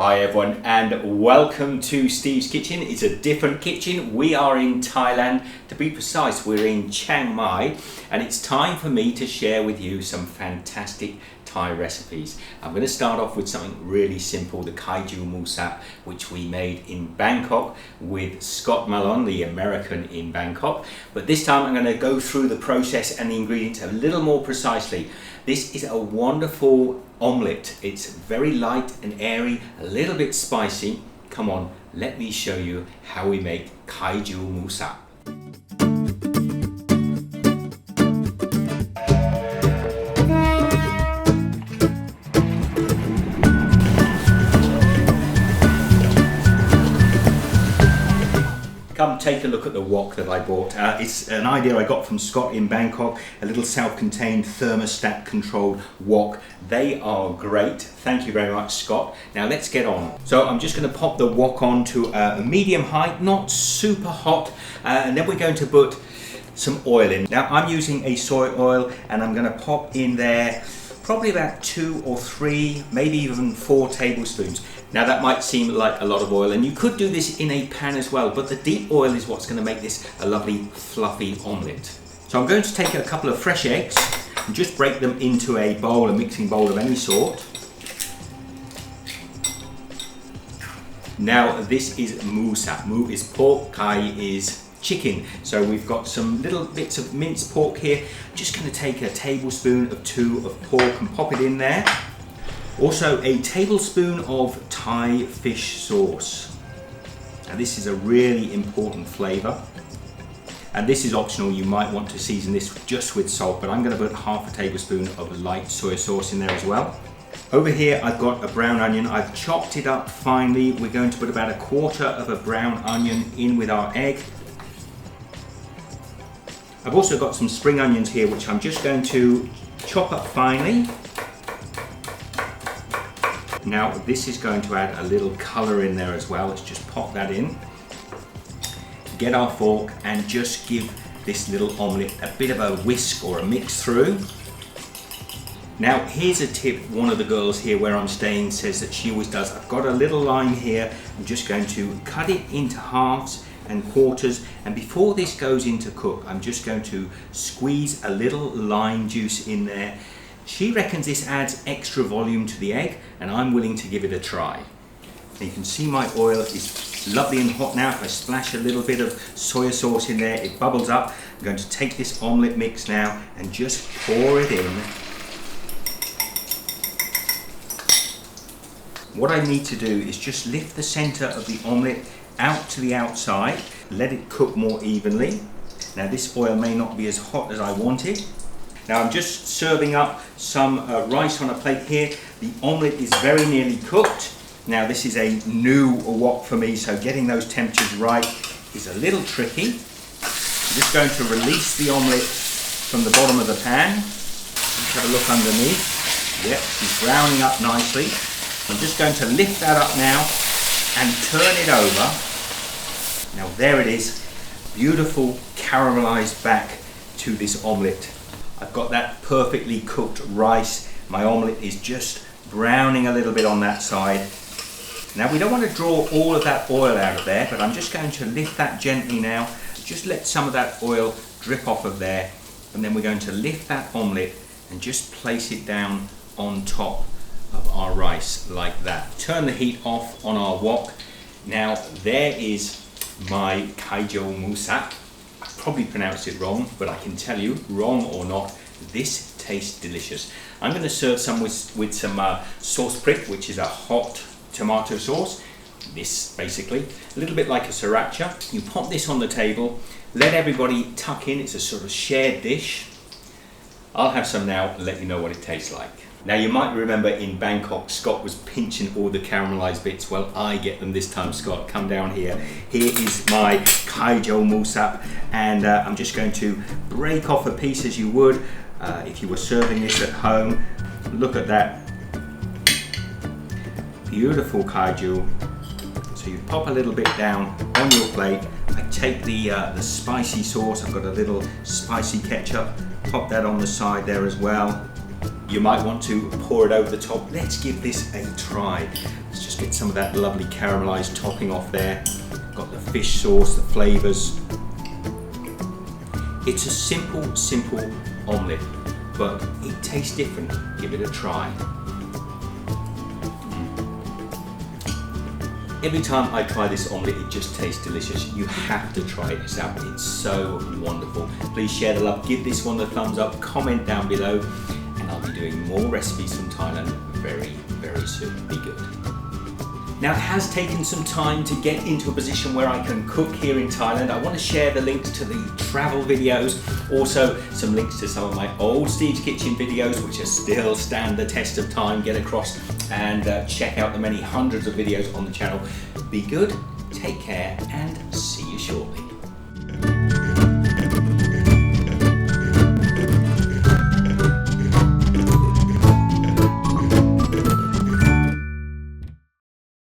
Hi everyone and welcome to Steve's Kitchen. It's a different kitchen. We are in Thailand. To be precise, we're in Chiang Mai and it's time for me to share with you some fantastic Thai recipes. I'm going to start off with something really simple, the Kai Jeow Moo Sap, which we made in Bangkok with Scott Malone, the American in Bangkok. But this time I'm going to go through the process and the ingredients a little more precisely. This is a wonderful omelette. It's very light and airy, a little bit spicy. Come on, let me show you how we make Kai Jeow Moo Sap. Come take a look at the wok that I bought. It's an idea I got from Scott in Bangkok, a little self-contained thermostat controlled wok. They are great. Thank you very much, Scott. Now let's get on. So I'm just going to pop the wok on to a medium height, not super hot, and then we're going to put some oil in. Now I'm using a soy oil and I'm going to pop in there probably about 2 or 3, maybe even 4 tablespoons. Now that might seem like a lot of oil, and you could do this in a pan as well, but the deep oil is what's going to make this a lovely fluffy omelette. So I'm going to take a couple of fresh eggs and just break them into a bowl, a mixing bowl of any sort. Now this is moo sap. Moo is pork, kai is chicken. So we've got some little bits of minced pork here. I'm just going to take a tablespoon or 2 of pork and pop it in there. Also a tablespoon of Thai fish sauce. Now this is a really important flavour. And this is optional, you might want to season this just with salt, but I'm going to put half a tablespoon of light soy sauce in there as well. Over here I've got a brown onion. I've chopped it up finely. We're going to put about 1/4 of a brown onion in with our egg. I've also got some spring onions here which I'm just going to chop up finely. Now this is going to add a little colour in there as well. Let's just pop that in. Get our fork and just give this little omelette a bit of a whisk or a mix through. Now here's a tip. One of the girls here where I'm staying says that she always does. I've got a little lime here. I'm just going to cut it into halves and quarters, and before this goes into cook I'm just going to squeeze a little lime juice in there. She reckons this adds extra volume to the egg and I'm willing to give it a try. And you can see my oil is lovely and hot now. If I splash a little bit of soy sauce in there, it bubbles up. I'm going to take this omelette mix now and just pour it in. What I need to do is just lift the center of the omelette out to the outside, let it cook more evenly. Now this oil may not be as hot as I want it. Now I'm just serving up some rice on a plate here. The omelette is very nearly cooked. Now this is a new wok for me, so getting those temperatures right is a little tricky. I'm just going to release the omelette from the bottom of the pan. Let's have a look underneath. Yep, she's browning up nicely. I'm just going to lift that up now and turn it over. Now there it is, beautiful caramelized back to this omelette. I've got that perfectly cooked rice. My omelette is just browning a little bit on that side. Now we don't want to draw all of that oil out of there, but I'm just going to lift that gently now. Just let some of that oil drip off of there, and then we're going to lift that omelette and just place it down on top of our rice like that. Turn the heat off on our wok. Now there is my Kai Jeow Moo Sap. I probably pronounced it wrong, but I can tell you, wrong or not, this tastes delicious. I'm going to serve some with some sauce prick, which is a hot tomato sauce. This basically, a little bit like a sriracha. You pop this on the table, let everybody tuck in. It's a sort of shared dish. I'll have some now and let you know what it tastes like. Now you might remember in Bangkok, Scott was pinching all the caramelized bits. Well, I get them this time, Scott. Come down here. Here is my Kai Jeow Moo Sap, and I'm just going to break off a piece as you would if you were serving this at home. Look at that. Beautiful Kai Jeow. So you pop a little bit down on your plate. I take the spicy sauce. I've got a little spicy ketchup. Pop that on the side there as well. You might want to pour it over the top. Let's give this a try. Let's just get some of that lovely caramelized topping off there. Got the fish sauce, the flavors. It's a simple omelette, but it tastes different. Give it a try. Every time I try this omelette, it just tastes delicious. You have to try this out. It's so wonderful. Please share the love. Give this one a thumbs up. Comment down below. And I'll be doing more recipes from Thailand very soon. Be good. Now, it has taken some time to get into a position where I can cook here in Thailand. I want to share the links to the travel videos, also some links to some of my old Steve's Kitchen videos, which are still stand the test of time. Get across and check out the many hundreds of videos on the channel. Be good, take care, and see you shortly.